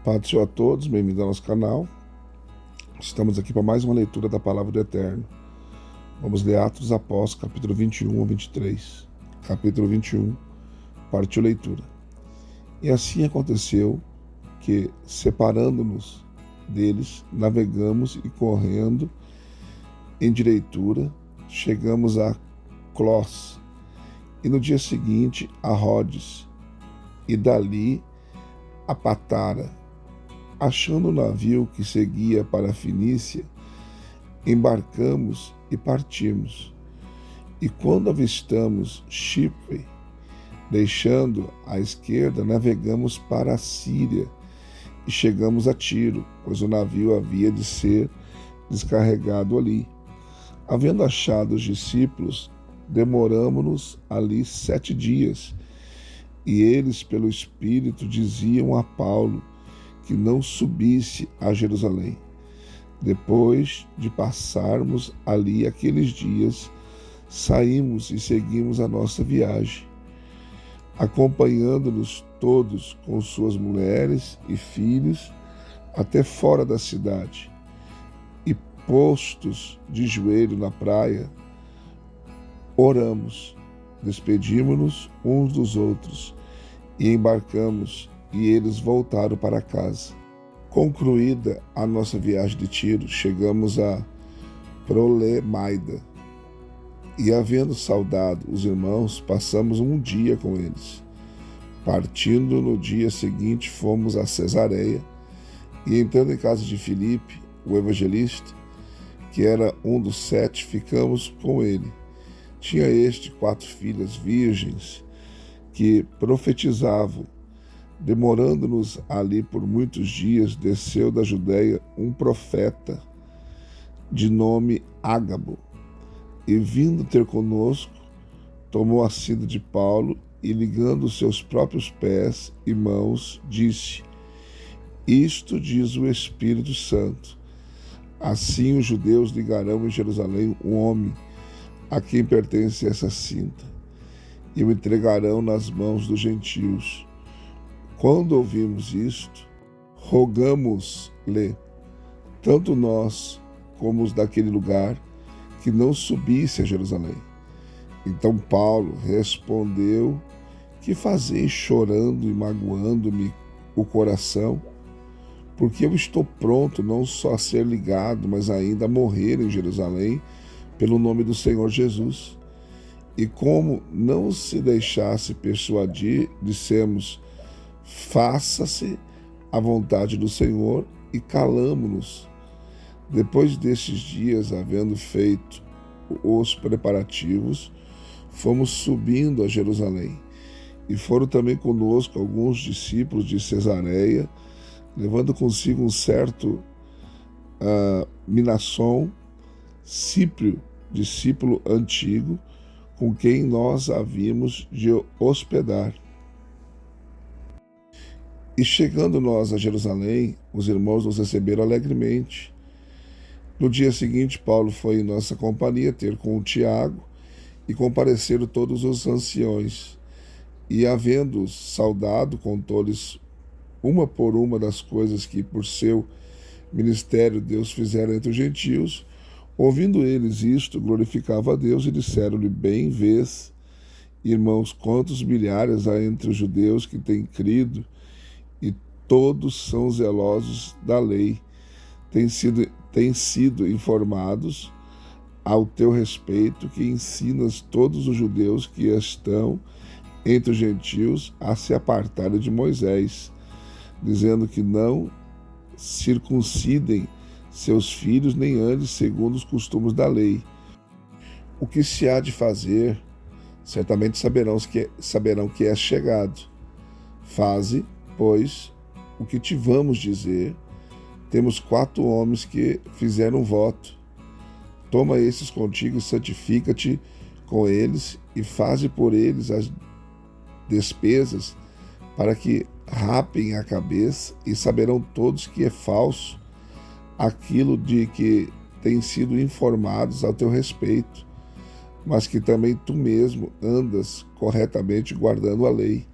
Paz do Senhor a todos, bem-vindos ao nosso canal. Estamos aqui para mais uma leitura da Palavra do Eterno. Vamos ler Atos dos Apóstolos, capítulo 21 ao 23. Capítulo 21, partiu leitura. E assim aconteceu que, separando-nos deles, navegamos e correndo em direitura, chegamos a Clos, e no dia seguinte a Rhodes, e dali a Patara. Achando o navio que seguia para a Fenícia, embarcamos e partimos. E quando avistamos Chipre, deixando à esquerda, navegamos para a Síria e chegamos a Tiro, pois o navio havia de ser descarregado ali. Havendo achado os discípulos, demoramo-nos ali 7 dias, e eles, pelo Espírito, diziam a Paulo que não subisse a Jerusalém. Depois de passarmos ali aqueles dias, saímos e seguimos a nossa viagem, acompanhando-nos todos com suas mulheres e filhos até fora da cidade. E postos de joelho na praia, oramos, despedimos-nos uns dos outros e embarcamos, e eles voltaram para casa. Concluída a nossa viagem de Tiro, chegamos a Prolemaida, e havendo saudado os irmãos, passamos um dia com eles. Partindo no dia seguinte, fomos a Cesareia, e entrando em casa de Filipe, o evangelista, que era um dos 7, ficamos com ele. Tinha este 4 filhas virgens que profetizavam. Demorando-nos ali por muitos dias, desceu da Judéia um profeta de nome Ágabo, e vindo ter conosco, tomou a cinta de Paulo e, ligando os seus próprios pés e mãos, disse: Isto diz o Espírito Santo: assim os judeus ligarão em Jerusalém um homem a quem pertence essa cinta, e o entregarão nas mãos dos gentios. Quando ouvimos isto, rogamos-lhe, tanto nós como os daquele lugar, que não subisse a Jerusalém. Então Paulo respondeu: que fazeis chorando e magoando-me o coração? Porque eu estou pronto não só a ser ligado, mas ainda a morrer em Jerusalém pelo nome do Senhor Jesus. E como não se deixasse persuadir, dissemos: faça-se a vontade do Senhor, e calamo-nos. Depois destes dias, havendo feito os preparativos, fomos subindo a Jerusalém. E foram também conosco alguns discípulos de Cesareia, levando consigo um certo Minasson, Cíprio, discípulo antigo, com quem nós havíamos de hospedar. E chegando nós a Jerusalém, os irmãos nos receberam alegremente. No dia seguinte, Paulo foi em nossa companhia ter com o Tiago, e compareceram todos os anciões. E, havendo saudado, contou-lhes uma por uma das coisas que por seu ministério Deus fizera entre os gentios. Ouvindo eles isto, glorificava a Deus, e disseram-lhe: bem vês, irmãos, quantos milhares há entre os judeus que têm crido, e todos são zelosos da lei, têm sido informados ao teu respeito, que ensinas todos os judeus que estão entre os gentios a se apartarem de Moisés, dizendo que não circuncidem seus filhos, nem andem segundo os costumes da lei. O que se há de fazer, certamente saberão que é chegado. Faze, pois, o que te vamos dizer. Temos 4 homens que fizeram voto. Toma esses contigo e santifica-te com eles, e faze por eles as despesas, para que rapem a cabeça, e saberão todos que é falso aquilo de que têm sido informados ao teu respeito, mas que também tu mesmo andas corretamente guardando a lei.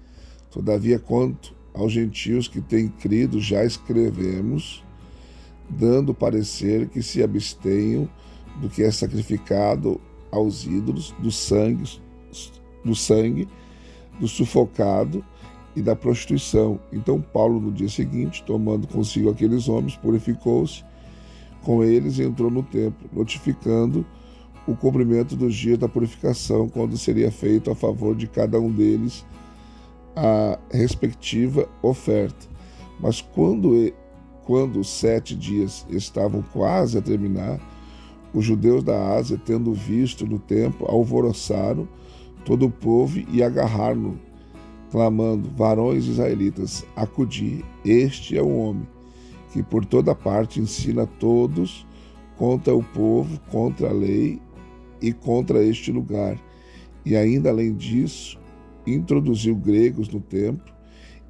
Todavia, quanto aos gentios que têm crido já escrevemos, dando parecer que se abstenham do que é sacrificado aos ídolos, do sangue, do sufocado e da prostituição. Então Paulo, no dia seguinte, tomando consigo aqueles homens, purificou-se com eles e entrou no templo, notificando o cumprimento dos dias da purificação, quando seria feito a favor de cada um deles a respectiva oferta. Mas quando os 7 dias estavam quase a terminar, os judeus da Ásia, tendo visto no templo, alvoroçaram todo o povo e agarraram-no, clamando: varões israelitas, acudi, este é o homem que por toda parte ensina a todos contra o povo, contra a lei e contra este lugar. E ainda além disso, introduziu gregos no templo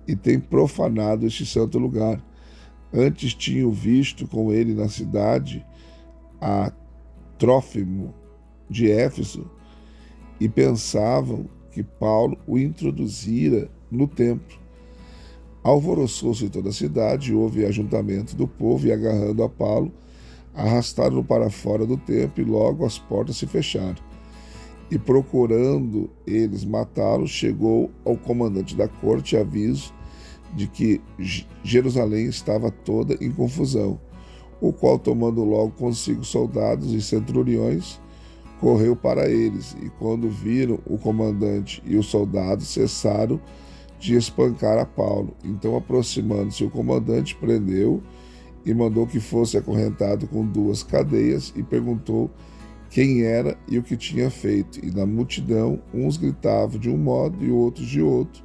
e tem profanado este santo lugar. Antes tinham visto com ele na cidade a Trófimo de Éfeso e pensavam que Paulo o introduzira no templo. Alvoroçou-se toda a cidade, houve ajuntamento do povo e, agarrando a Paulo, arrastaram-no para fora do templo e logo as portas se fecharam. E procurando eles matá-lo, chegou ao comandante da corte aviso de que Jerusalém estava toda em confusão, o qual, tomando logo consigo soldados e centuriões, correu para eles, e quando viram o comandante e os soldados, cessaram de espancar a Paulo. Então, aproximando-se o comandante, prendeu e mandou que fosse acorrentado com 2 cadeias e perguntou quem era e o que tinha feito. E na multidão, uns gritavam de um modo e outros de outro.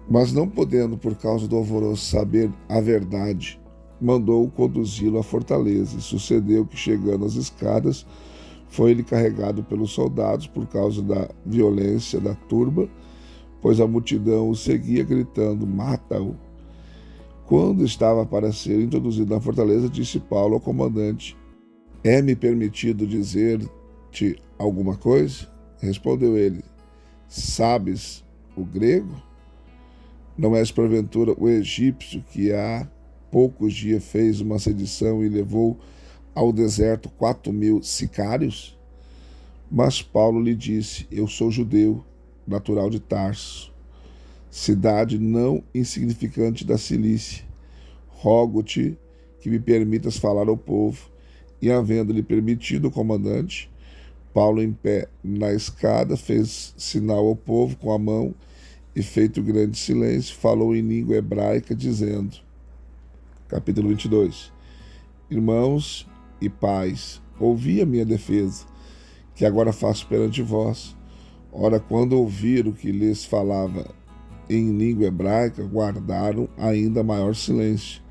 Mas não podendo, por causa do alvoroço, saber a verdade, mandou conduzi-lo à fortaleza. E sucedeu que, chegando às escadas, foi ele carregado pelos soldados por causa da violência da turba, pois a multidão o seguia gritando: mata-o. Quando estava para ser introduzido na fortaleza, disse Paulo ao comandante: é-me permitido dizer-te alguma coisa? Respondeu ele: sabes o grego? Não és porventura o egípcio que há poucos dias fez uma sedição e levou ao deserto 4.000 sicários? Mas Paulo lhe disse: eu sou judeu, natural de Tarso, cidade não insignificante da Cilícia. Rogo-te que me permitas falar ao povo. E, havendo-lhe permitido o comandante, Paulo, em pé na escada, fez sinal ao povo com a mão e, feito grande silêncio, falou em língua hebraica, dizendo, capítulo 22, irmãos e pais, ouvi a minha defesa, que agora faço perante vós. Ora, quando ouviram que lhes falava em língua hebraica, guardaram ainda maior silêncio.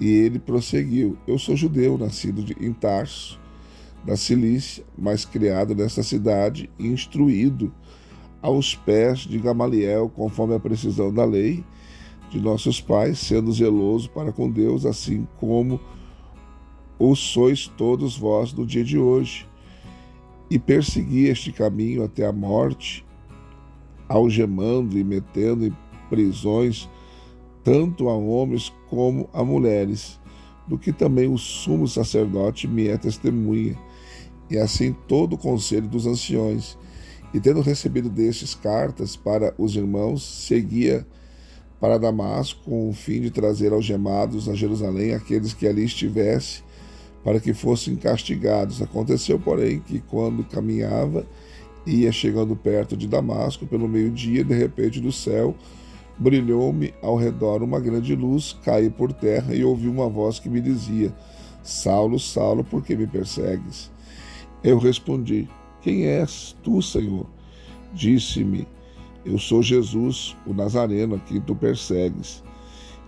E ele prosseguiu: eu sou judeu, nascido em Tarso, da Cilícia, mas criado nesta cidade e instruído aos pés de Gamaliel, conforme a precisão da lei de nossos pais, sendo zeloso para com Deus, assim como o sois todos vós no dia de hoje. E persegui este caminho até a morte, algemando e metendo em prisões tanto a homens como a mulheres, do que também o sumo sacerdote me é testemunha, e assim todo o conselho dos anciões. E tendo recebido destes cartas para os irmãos, seguia para Damasco, com o fim de trazer algemados a Jerusalém aqueles que ali estivessem, para que fossem castigados. Aconteceu, porém, que quando caminhava, ia chegando perto de Damasco, pelo meio-dia, de repente do céu, brilhou-me ao redor uma grande luz, caí por terra e ouvi uma voz que me dizia: Saulo, Saulo, por que me persegues? Eu respondi: quem és tu, Senhor? Disse-me: eu sou Jesus, o Nazareno, a quem tu persegues.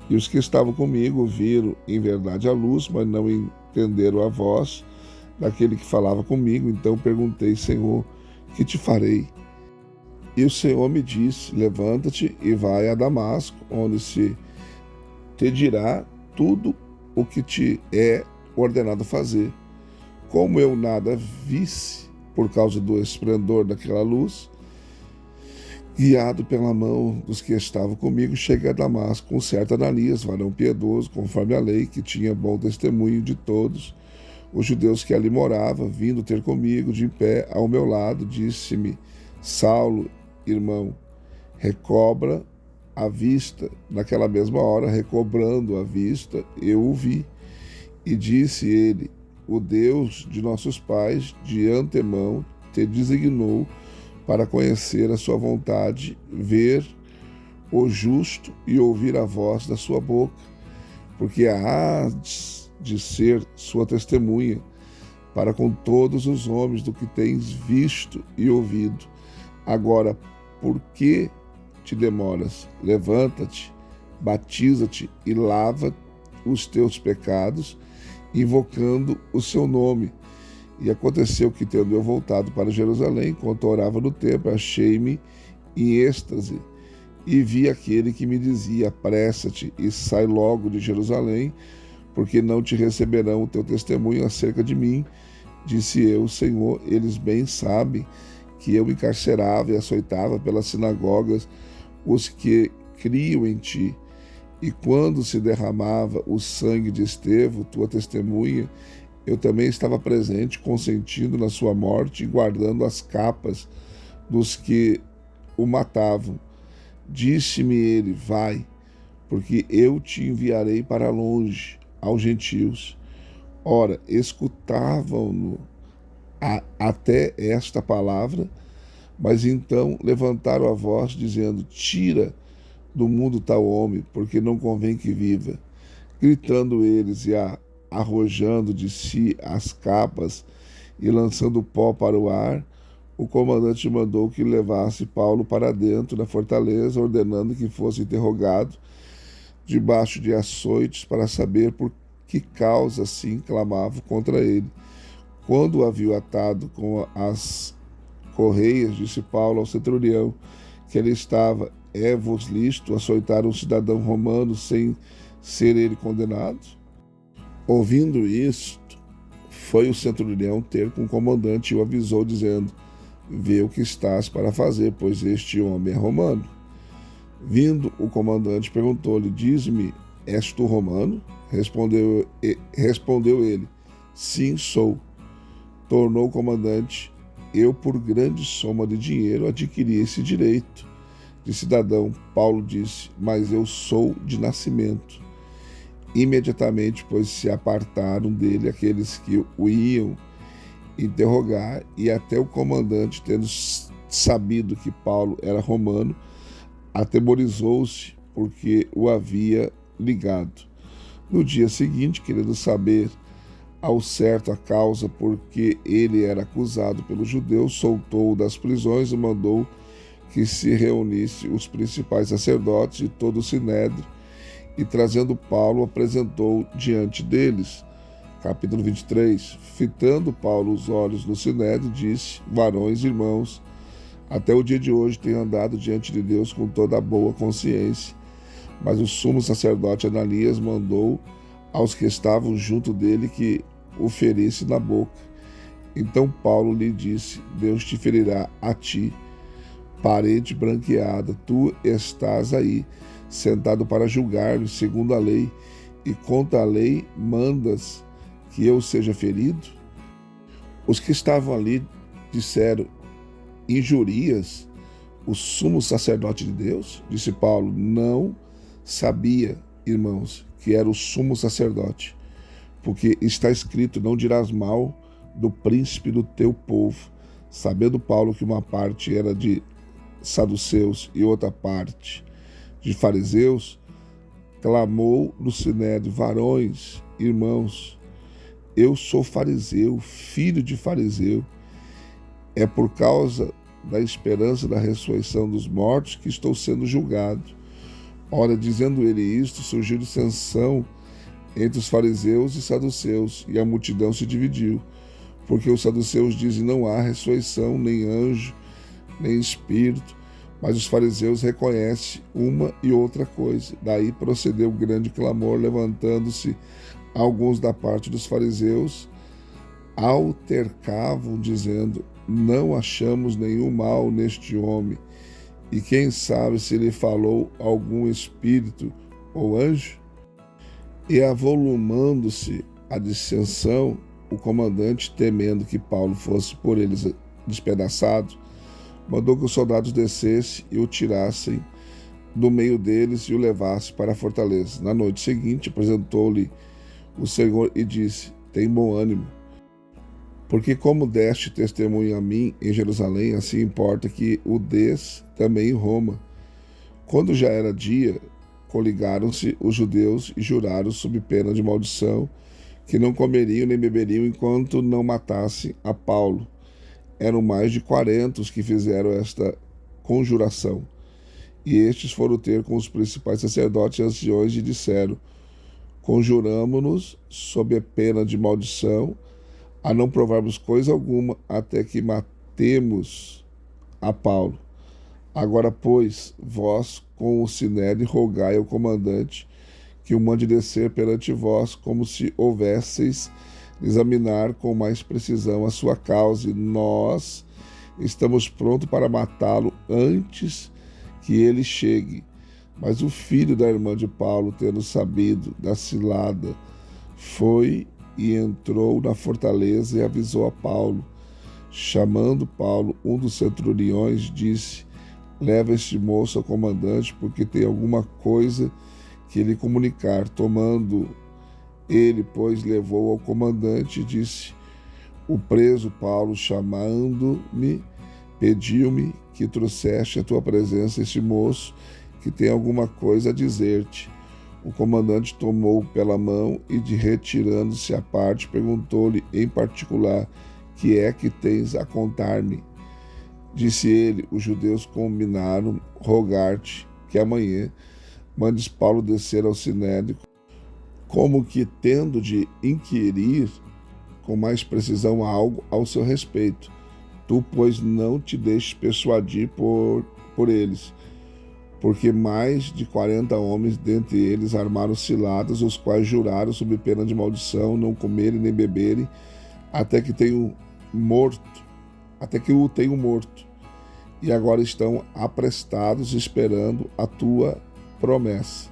E os que estavam comigo viram em verdade a luz, mas não entenderam a voz daquele que falava comigo. Então perguntei: Senhor, que te farei? E o Senhor me disse: levanta-te e vai a Damasco, onde se te dirá tudo o que te é ordenado fazer. Como eu nada visse por causa do esplendor daquela luz, Guiado pela mão dos que estavam comigo, cheguei a Damasco com certo Ananias, varão piedoso, conforme a lei, que tinha bom testemunho de todos os judeus que ali moravam, vindo ter comigo de pé ao meu lado, disse-me: Saulo, irmão, recobra a vista. Naquela mesma hora, recobrando a vista, eu o vi. E disse ele: O Deus de nossos pais, de antemão, te designou para conhecer a sua vontade, ver o justo e ouvir a voz da sua boca, porque há de ser sua testemunha para com todos os homens do que tens visto e ouvido. Agora, por que te demoras? Levanta-te, batiza-te e lava os teus pecados, invocando o seu nome. E aconteceu que, tendo eu voltado para Jerusalém, enquanto orava no templo, achei-me em êxtase e vi aquele que me dizia: apressa-te e sai logo de Jerusalém, porque não te receberão o teu testemunho acerca de mim. Disse eu: Senhor, eles bem sabem que eu encarcerava e açoitava pelas sinagogas os que criam em ti. E quando se derramava o sangue de Estevão, tua testemunha, eu também estava presente, consentindo na sua morte e guardando as capas dos que o matavam. Disse-me ele: vai, porque eu te enviarei para longe, aos gentios. Ora, escutavam-no até esta palavra, mas então levantaram a voz, dizendo: tira do mundo tal homem, porque não convém que viva. Gritando eles e arrojando de si as capas e lançando pó para o ar, o comandante mandou que levasse Paulo para dentro da fortaleza, ordenando que fosse interrogado debaixo de açoites para saber por que causa assim clamavam contra ele. Quando o haviam atado com as correias, disse Paulo ao centurião que ele estava: é-vos lícito açoitar um cidadão romano sem ser ele condenado? Ouvindo isto, foi o centurião ter com o comandante e o avisou, dizendo: vê o que estás para fazer, pois este homem é romano. Vindo o comandante, perguntou-lhe: diz-me, és tu romano? Respondeu ele: sim, sou. Tornou o comandante: eu, por grande soma de dinheiro, adquiri esse direito de cidadão. Paulo disse: mas eu sou de nascimento. Imediatamente, pois, se apartaram dele aqueles que o iam interrogar, e até o comandante, tendo sabido que Paulo era romano, atemorizou-se, porque o havia ligado. No dia seguinte, querendo saber ao certo a causa por que ele era acusado pelos judeus, soltou-o das prisões e mandou que se reunisse os principais sacerdotes e todo o sinédrio, e trazendo Paulo, apresentou diante deles. Capítulo 23. Fitando Paulo os olhos no sinédrio, disse: varões e irmãos, até o dia de hoje tenho andado diante de Deus com toda a boa consciência. Mas o sumo sacerdote Ananias mandou aos que estavam junto dele que o ferisse na boca. Então Paulo lhe disse: Deus te ferirá a ti, parede branqueada, tu estás aí, sentado para julgar-me segundo a lei, e contra a lei mandas que eu seja ferido? Os que estavam ali disseram: injurias o sumo sacerdote de Deus? Disse Paulo: não sabia, irmãos, que era o sumo sacerdote, porque está escrito: não dirás mal do príncipe do teu povo. Sabendo Paulo que uma parte era de saduceus e outra parte de fariseus, clamou no sinédrio: varões, irmãos, eu sou fariseu, filho de fariseu. É por causa da esperança da ressurreição dos mortos que estou sendo julgado. Ora, dizendo ele isto, surgiu dissensão entre os fariseus e saduceus, e a multidão se dividiu, porque os saduceus dizem: não há ressurreição, nem anjo, nem espírito, mas os fariseus reconhecem uma e outra coisa. Daí procedeu grande clamor, levantando-se alguns da parte dos fariseus, altercavam, dizendo: não achamos nenhum mal neste homem, E quem sabe se lhe falou algum espírito ou anjo? E avolumando-se a dissensão, o comandante, temendo que Paulo fosse por eles despedaçado, mandou que os soldados descessem e o tirassem do meio deles e o levassem para a fortaleza. Na noite seguinte, apresentou-lhe o Senhor e disse: tem bom ânimo, porque como deste testemunho a mim em Jerusalém, assim importa que o des também em Roma. Quando já era dia, coligaram-se os judeus e juraram sob pena de maldição que não comeriam nem beberiam enquanto não matassem a Paulo. Eram mais de 40 os que fizeram esta conjuração. E estes foram ter com os principais sacerdotes e anciões e disseram: conjuramo-nos sob a pena de maldição a não provarmos coisa alguma até que matemos a Paulo. Agora, pois, vós com o sinédrio rogai ao comandante que o mande descer perante vós, como se houvesseis examinar com mais precisão a sua causa, e nós estamos prontos para matá-lo antes que ele chegue. Mas o filho da irmã de Paulo, tendo sabido da cilada, foi e entrou na fortaleza e avisou a Paulo. Chamando Paulo, um dos centuriões disse: leva este moço ao comandante, porque tem alguma coisa que lhe comunicar. Tomando ele, pois, levou ao comandante e disse: o preso Paulo, chamando-me, pediu-me que trouxeste à tua presença este moço, que tem alguma coisa a dizer-te. O comandante tomou-o pela mão e, de retirando-se à parte, perguntou-lhe em particular: que é que tens a contar-me? Disse ele: os judeus combinaram rogar-te que amanhã mandes Paulo descer ao sinédrio, como que tendo de inquirir com mais precisão algo ao seu respeito. Tu, pois, não te deixes persuadir por eles, porque mais de 40 homens dentre eles armaram ciladas, os quais juraram sob pena de maldição não comerem nem beberem até que o tenham morto. E agora estão aprestados esperando a tua promessa.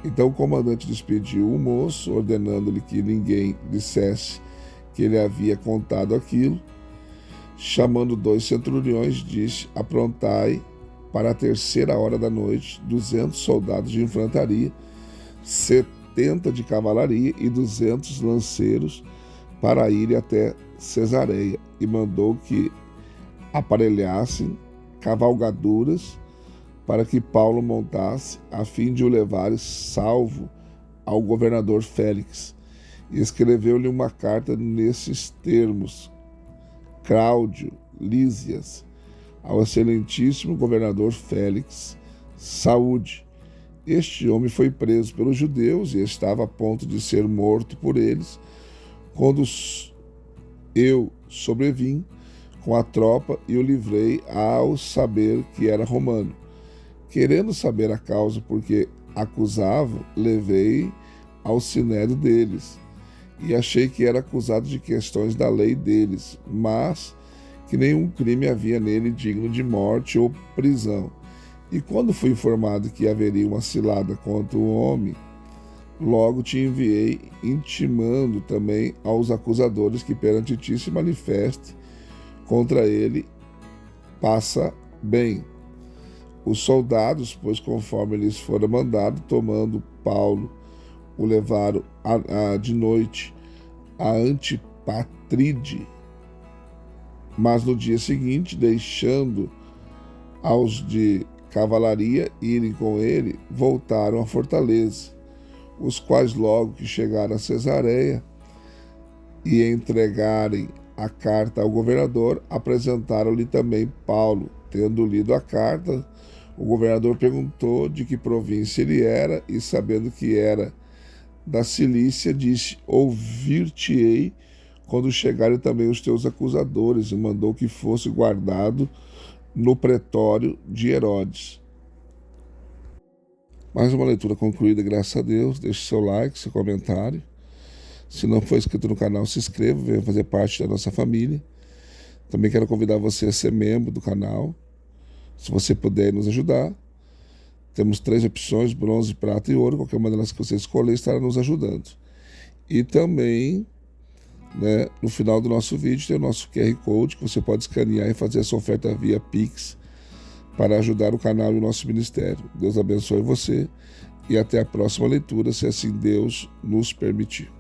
Então o comandante despediu o moço, ordenando-lhe que ninguém dissesse que ele havia contado aquilo. Chamando 2 centuriões, disse: aprontai para a 3ª hora da noite 200 soldados de infantaria, 70 de cavalaria e 200 lanceiros para ir até Cesareia, e mandou que aparelhassem cavalgaduras para que Paulo montasse, a fim de o levar salvo ao governador Félix. E escreveu-lhe uma carta nesses termos: Cláudio Lísias, ao excelentíssimo governador Félix, saúde. Este homem foi preso pelos judeus e estava a ponto de ser morto por eles, quando eu sobrevim com a tropa e o livrei ao saber que era romano. Querendo saber a causa porque acusavam, levei ao sinédrio deles, e achei que era acusado de questões da lei deles, mas que nenhum crime havia nele digno de morte ou prisão. E quando fui informado que haveria uma cilada contra o homem, logo te enviei, intimando também aos acusadores que perante ti se manifeste contra ele, passa bem. Os soldados, pois conforme lhes fora mandado, tomando Paulo, o levaram de noite a Antipatride. Mas no dia seguinte, deixando aos de cavalaria irem com ele, voltaram à fortaleza, os quais logo que chegaram a Cesareia e entregarem a carta ao governador, apresentaram-lhe também Paulo. Tendo lido a carta, o governador perguntou de que província ele era, e sabendo que era da Cilícia, disse: ouvir-te-ei quando chegarem também os teus acusadores, e mandou que fosse guardado no pretório de Herodes. Mais uma leitura concluída, graças a Deus. Deixe seu like, seu comentário. Se não for inscrito no canal, se inscreva, venha fazer parte da nossa família. Também quero convidar você a ser membro do canal. Se você puder nos ajudar, temos 3 opções, bronze, prata e ouro. Qualquer uma delas que você escolher estará nos ajudando. E também, né, no final do nosso vídeo tem o nosso QR Code, que você pode escanear e fazer essa oferta via Pix para ajudar o canal e o nosso ministério. Deus abençoe você e até a próxima leitura, se assim Deus nos permitir.